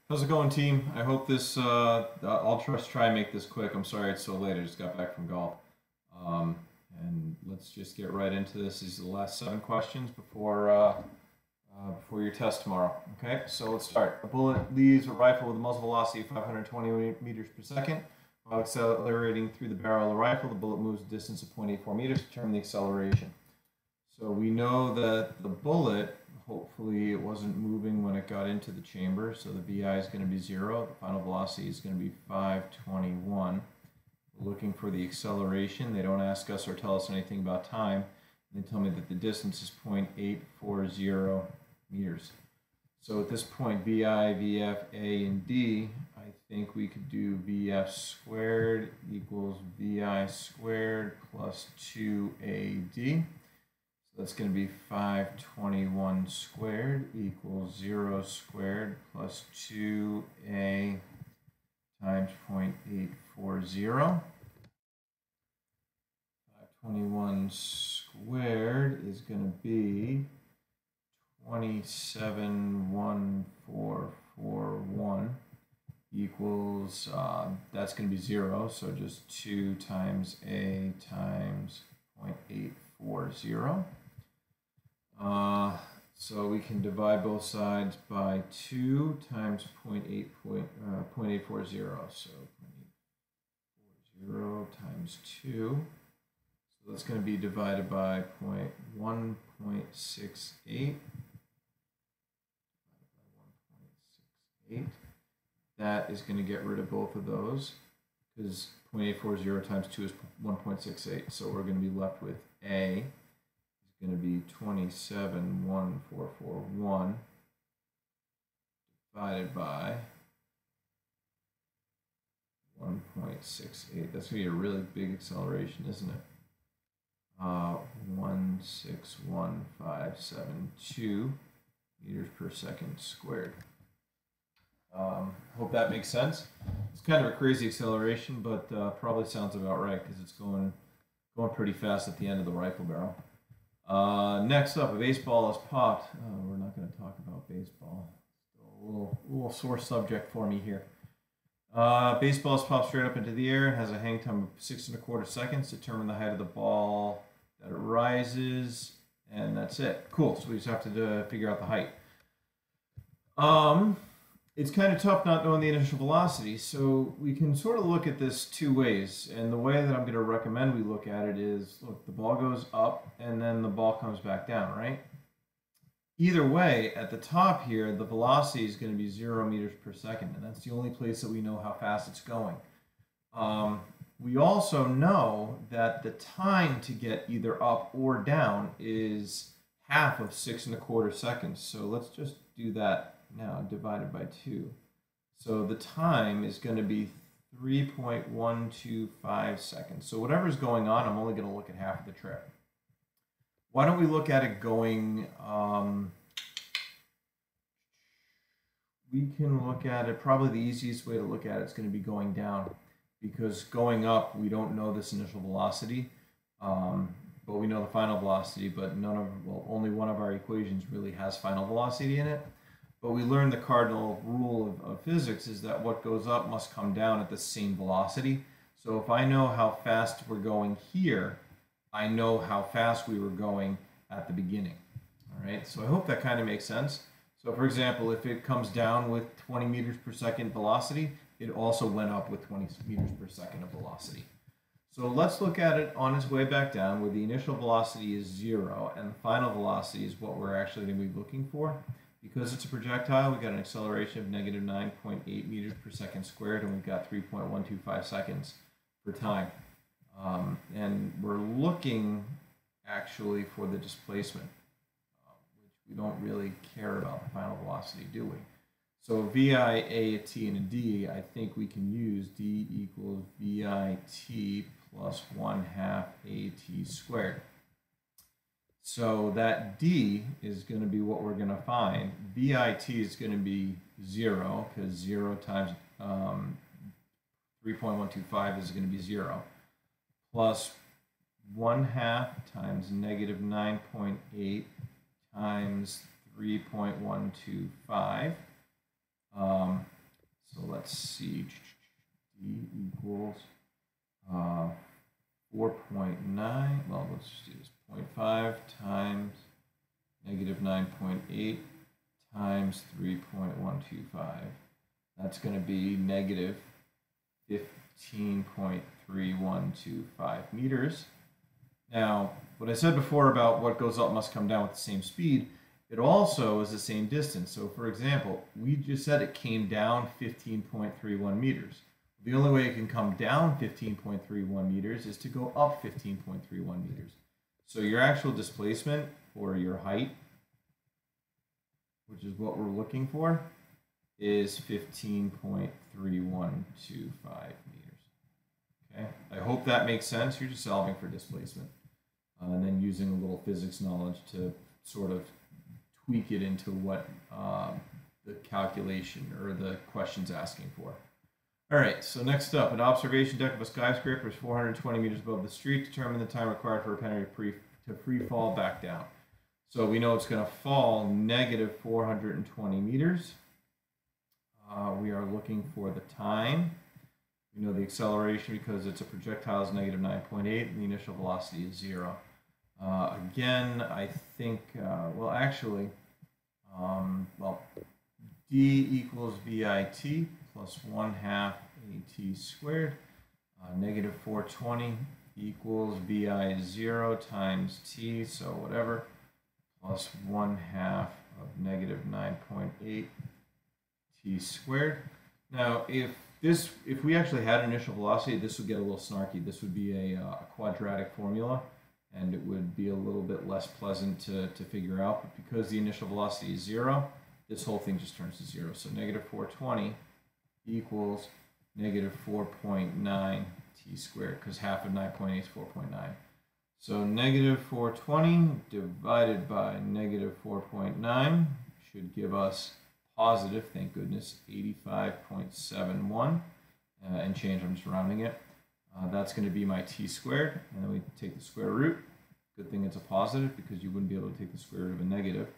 How's it going, team? I hope this. I'll try and make this quick. I'm sorry it's so late. I just got back from golf, um, and let's just get right into this. These are the last 7 questions before your test tomorrow. Okay, so let's start. A bullet leaves a rifle with a muzzle velocity of 520 meters per second. While accelerating through the barrel of the rifle, the bullet moves a distance of 0.84 meters. Determine the acceleration. So we know that the bullet, hopefully it wasn't moving when it got into the chamber, so the VI is going to be 0. The final velocity is going to be 521. We're looking for the acceleration. They don't ask us or tell us anything about time. They tell me that the distance is 0.840 meters. So at this point, VI, VF, A, and D, I think we could do VF squared equals VI squared plus 2AD. That's going to be 521 squared equals 0 squared plus 2a times 0.840. 521 squared is going to be 271441 equals, that's going to be 0, so just 2 times a times 0.840. So we can divide both sides by 2 times 0.840. So 0.840 times 2. So that's going to be divided by 1.68. That is going to get rid of both of those because 0.840 times 2 is 1.68. So we're going to be left with A going to be 271441 divided by 1.68. That's going to be a really big acceleration, isn't it? 161,572 meters per second squared. Hope that makes sense. It's kind of a crazy acceleration, but probably sounds about right because it's going pretty fast at the end of the rifle barrel. Next up, a baseball is popped. We're not going to talk about baseball. Still a little sore subject for me here. Baseball is popped straight up into the air and has a hang time of 6.25 seconds. Determine the height of the ball that it rises, and that's it. Cool. So we just have to figure out the height. It's kind of tough not knowing the initial velocity, so we can sort of look at this 2 ways. And the way that I'm going to recommend we look at it is, look, the ball goes up and then the ball comes back down, right? Either way, at the top here, the velocity is going to be 0 meters per second, and that's the only place that we know how fast it's going. We also know that the time to get either up or down is half of 6.25 seconds. So let's just do that now, divided by 2. So the time is going to be 3.125 seconds. So whatever's going on, I'm only going to look at half of the trip. Why don't we look at it going, we can look at it, probably the easiest way to look at it is going to be going down, because going up, we don't know this initial velocity, but we know the final velocity, but only one of our equations really has final velocity in it. But we learned the cardinal rule of physics is that what goes up must come down at the same velocity. So if I know how fast we're going here, I know how fast we were going at the beginning. All right, so I hope that kind of makes sense. So for example, if it comes down with 20 meters per second velocity, it also went up with 20 meters per second of velocity. So let's look at it on its way back down where the initial velocity is 0 and the final velocity is what we're actually going to be looking for. Because it's a projectile, we've got an acceleration of negative 9.8 meters per second squared, and we've got 3.125 seconds for time. And we're looking actually for the displacement, which we don't really care about the final velocity, do we? So VI, A, T, and a D, I think we can use D equals VIT plus 1/2 AT squared. So that D is going to be what we're going to find. VIT is going to be 0, because 0 times 3.125 is going to be 0, plus 1/2 times negative 9.8 times 3.125 let's see, D equals 4.9, well, let's just do this, 0.5 times negative 9.8 times 3.125. That's going to be negative 15.3125 meters. Now, what I said before about what goes up must come down with the same speed, it also is the same distance. So for example, we just said it came down 15.31 meters. The only way it can come down 15.31 meters is to go up 15.31 meters. So your actual displacement, or your height, which is what we're looking for, is 15.3125 meters. Okay, I hope that makes sense. You're just solving for displacement and then using a little physics knowledge to sort of tweak it into what the calculation or the question's asking for. All right, so next up, an observation deck of a skyscraper is 420 meters above the street. Determine the time required for a penny to free fall back down. So we know it's going to fall negative 420 meters. We are looking for the time. We know the acceleration because it's a projectile is negative 9.8 and the initial velocity is 0. Again, I think, well, actually, D equals VIT plus 1/2 AT squared. Negative 420 equals VI 0 times T, so whatever, plus 1/2 of negative 9.8 T squared. Now, if we actually had initial velocity, this would get a little snarky. This would be a quadratic formula, and it would be a little bit less pleasant to figure out. But because the initial velocity is 0, this whole thing just turns to 0. So negative 420 equals negative 4.9 T squared, because half of 9.8 is 4.9. So negative 420 divided by negative 4.9 should give us positive, thank goodness, 85.71 and change. I'm just rounding it. That's going to be my T squared, and then we take the square root. Good thing it's a positive because you wouldn't be able to take the square root of a negative.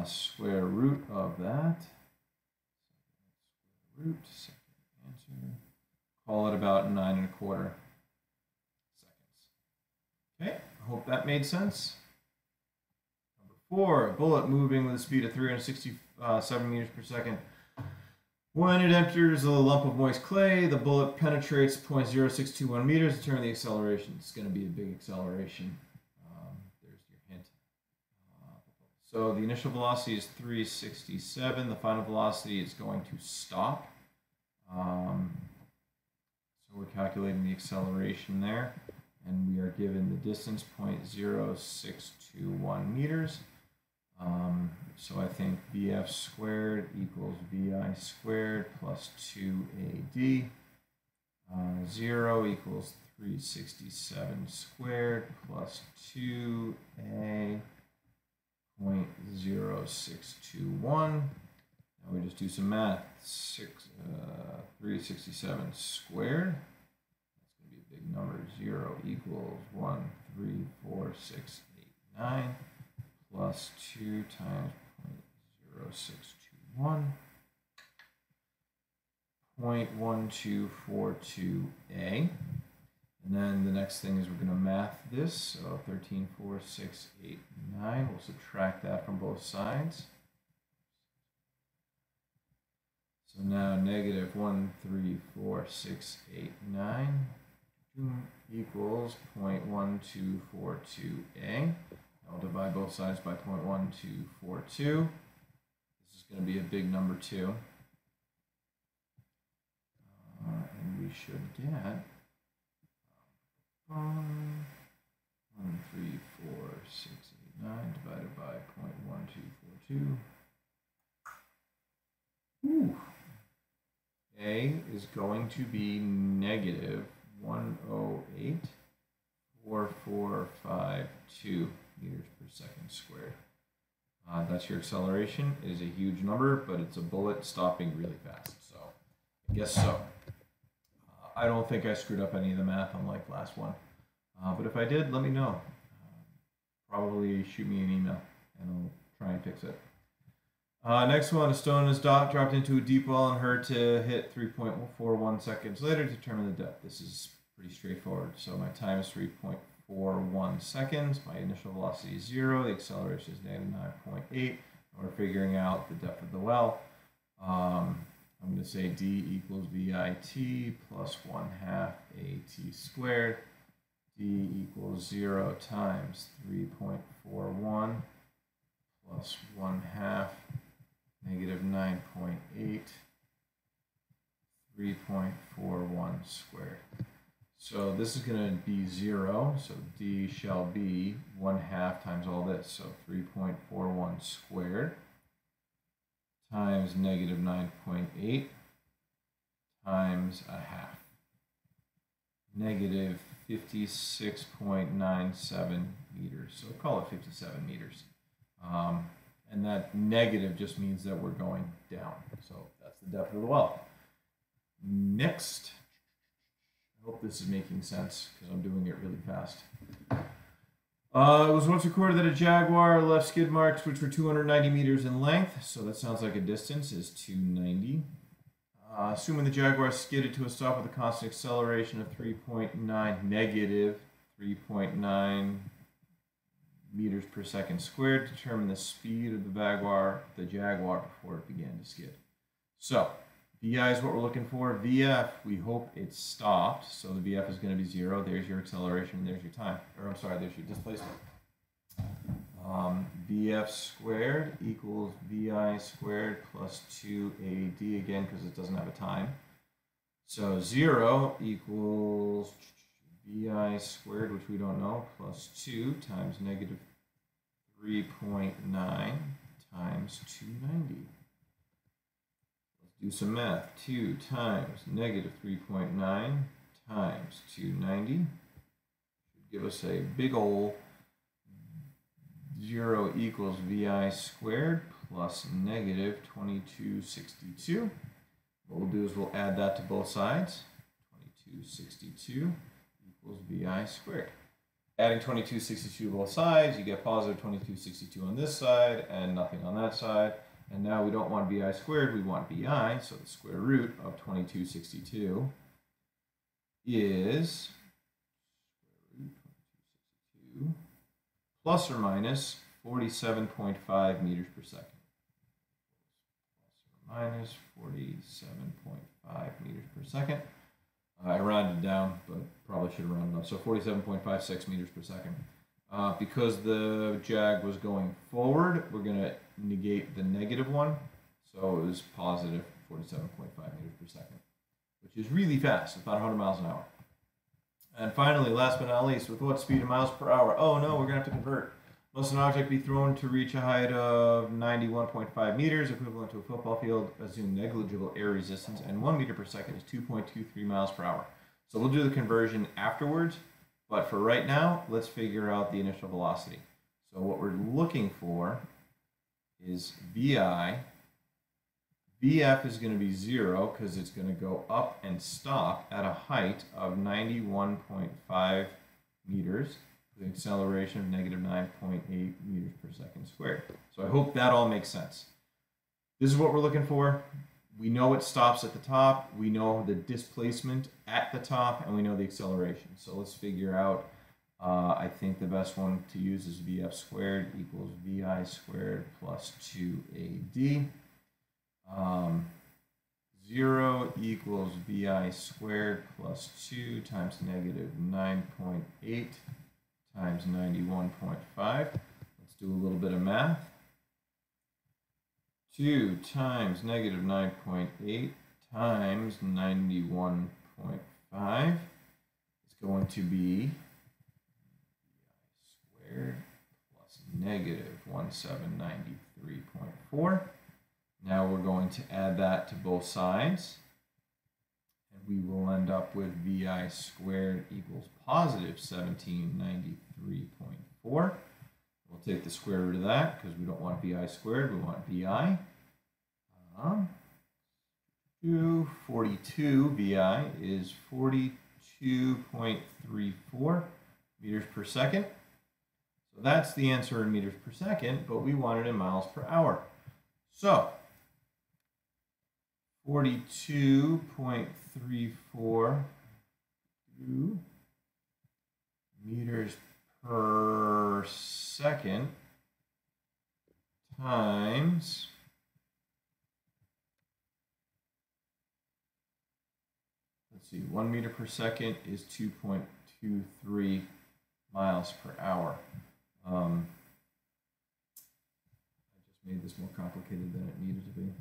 Square root of that. Root, second answer. Call it about 9 1/4 seconds. Okay, I hope that made sense. Number 4, a bullet moving with a speed of 367 meters per second. When it enters a lump of moist clay, the bullet penetrates 0.0621 meters. Determine the acceleration. It's going to be a big acceleration. There's your hint. So the initial velocity is 367. The final velocity is going to stop. So we're calculating the acceleration there, and we are given the distance 0.0621 meters. So I think VF squared equals VI squared plus 2AD. 0 equals 367 squared plus 2A 0.0621. Now we just do some math. 367 squared. That's going to be a big number. 0 equals 134,689 plus 2 times 0.0621. 0.1242A. And then the next thing is we're going to math this. So 13,4,689. We'll subtract that from both sides. So now negative 134,689 equals 0.1242A. I'll divide both sides by 0.1242. This is going to be a big number too. And we should get 134,689 divided by 0.1242. Ooh. A is going to be negative 108,4452 meters per second squared. That's your acceleration. It is a huge number, but it's a bullet stopping really fast. So I guess so. I don't think I screwed up any of the math unlike last one. But if I did, let me know. Probably shoot me an email and I'll try and fix it. Next one, a stone is dropped into a deep well and heard to hit 3.41 seconds later. Determine the depth. This is pretty straightforward. So my time is 3.41 seconds. My initial velocity is 0. The acceleration is -9.8. We're figuring out the depth of the well. I'm going to say d equals VIT plus 1/2 AT squared. D equals 0 times 3.41 plus 1/2 -9.8, 3.41 squared. So this is going to be 0, so D shall be 1/2 times all this, so 3.41 squared times -9.8 times 1/2, negative 56.97 meters, so call it 57 meters. And that negative just means that we're going down. So that's the depth of the well. Next. I hope this is making sense because I'm doing it really fast. It was once recorded that a Jaguar left skid marks which were 290 meters in length. So that sounds like a distance is 290. Assuming the Jaguar skidded to a stop with a constant acceleration of negative 3.9 meters per second squared, determine the speed of the Jaguar before it began to skid. So VI is what we're looking for. VF, we hope it stopped. So the VF is going to be 0. There's your acceleration. There's your time. Or I'm sorry, there's your displacement. VF squared equals VI squared plus 2AD again because it doesn't have a time. So 0 equals VI squared, which we don't know, plus 2 times negative 3.9 times 290. Let's do some math. 2 times negative 3.9 times 290 should give us a big ol' 0 equals VI squared plus negative 2262. What we'll do is we'll add that to both sides. 2262 equals VI squared. Adding 2262 to both sides, you get positive 2262 on this side and nothing on that side. And now we don't want VI squared, we want VI, so the square root of 2262 is plus or minus 47.5 meters per second. Plus or minus 47.5 meters per second. I rounded down, but probably should have rounded up. So 47.56 meters per second. Because the Jag was going forward, we're going to negate the negative one. So it was positive 47.5 meters per second, which is really fast, about 100 miles an hour. And finally, last but not least, with what speed in miles per hour? Oh no, we're going to have to convert. Must an object be thrown to reach a height of 91.5 meters, equivalent to a football field, assume negligible air resistance, and 1 meter per second is 2.23 miles per hour. So we'll do the conversion afterwards, but for right now, let's figure out the initial velocity. So what we're looking for is VI. VF is going to be 0 because it's going to go up and stop at a height of 91.5 meters with an acceleration of negative 9.8 meters per second squared. So I hope that all makes sense. This is what we're looking for. We know it stops at the top. We know the displacement at the top, and we know the acceleration. So let's figure out, I think the best one to use is VF squared equals VI squared plus 2AD. 0 equals VI squared plus 2 times negative 9.8 times 91.5. Let's do a little bit of math. 2 times negative 9.8 times 91.5 is going to be VI squared plus negative 1793.4. Now we're going to add that to both sides, and we will end up with VI squared equals positive 1793.4. We'll take the square root of that because we don't want VI squared, we want VI. 42 VI is 42.34 meters per second. So that's the answer in meters per second, but we want it in miles per hour. So 42.34 meters per second times let's see, 1 meter per second is 2.23 miles per hour. I just made this more complicated than it needed to be.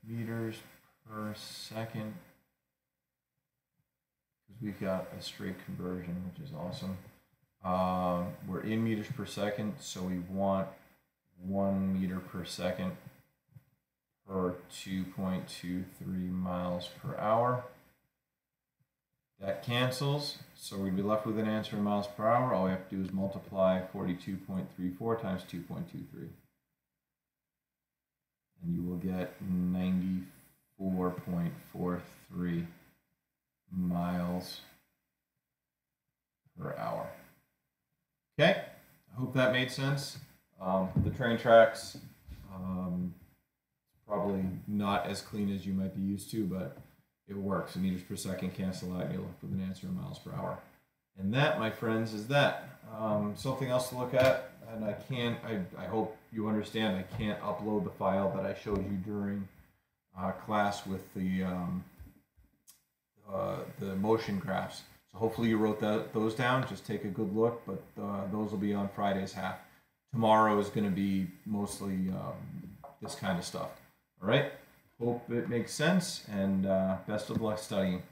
Meters per second, because we've got a straight conversion, which is awesome. We're in meters per second, so we want 1 meter per second per 2.23 miles per hour. That cancels, so we'd be left with an answer in miles per hour. All we have to do is multiply 42.34 times 2.23. And you will get 94.43 miles per hour. Okay, I hope that made sense. The train tracks, probably not as clean as you might be used to, but it works. And meters per second cancel out, and you're left with an answer in miles per hour. And that, my friends, is that. Something else to look at, and I hope you understand, I can't upload the file that I showed you during class with the motion graphs. So hopefully you wrote those down. Just take a good look, but those will be on Friday's half. Tomorrow is going to be mostly this kind of stuff. All right? Hope it makes sense, and best of luck studying.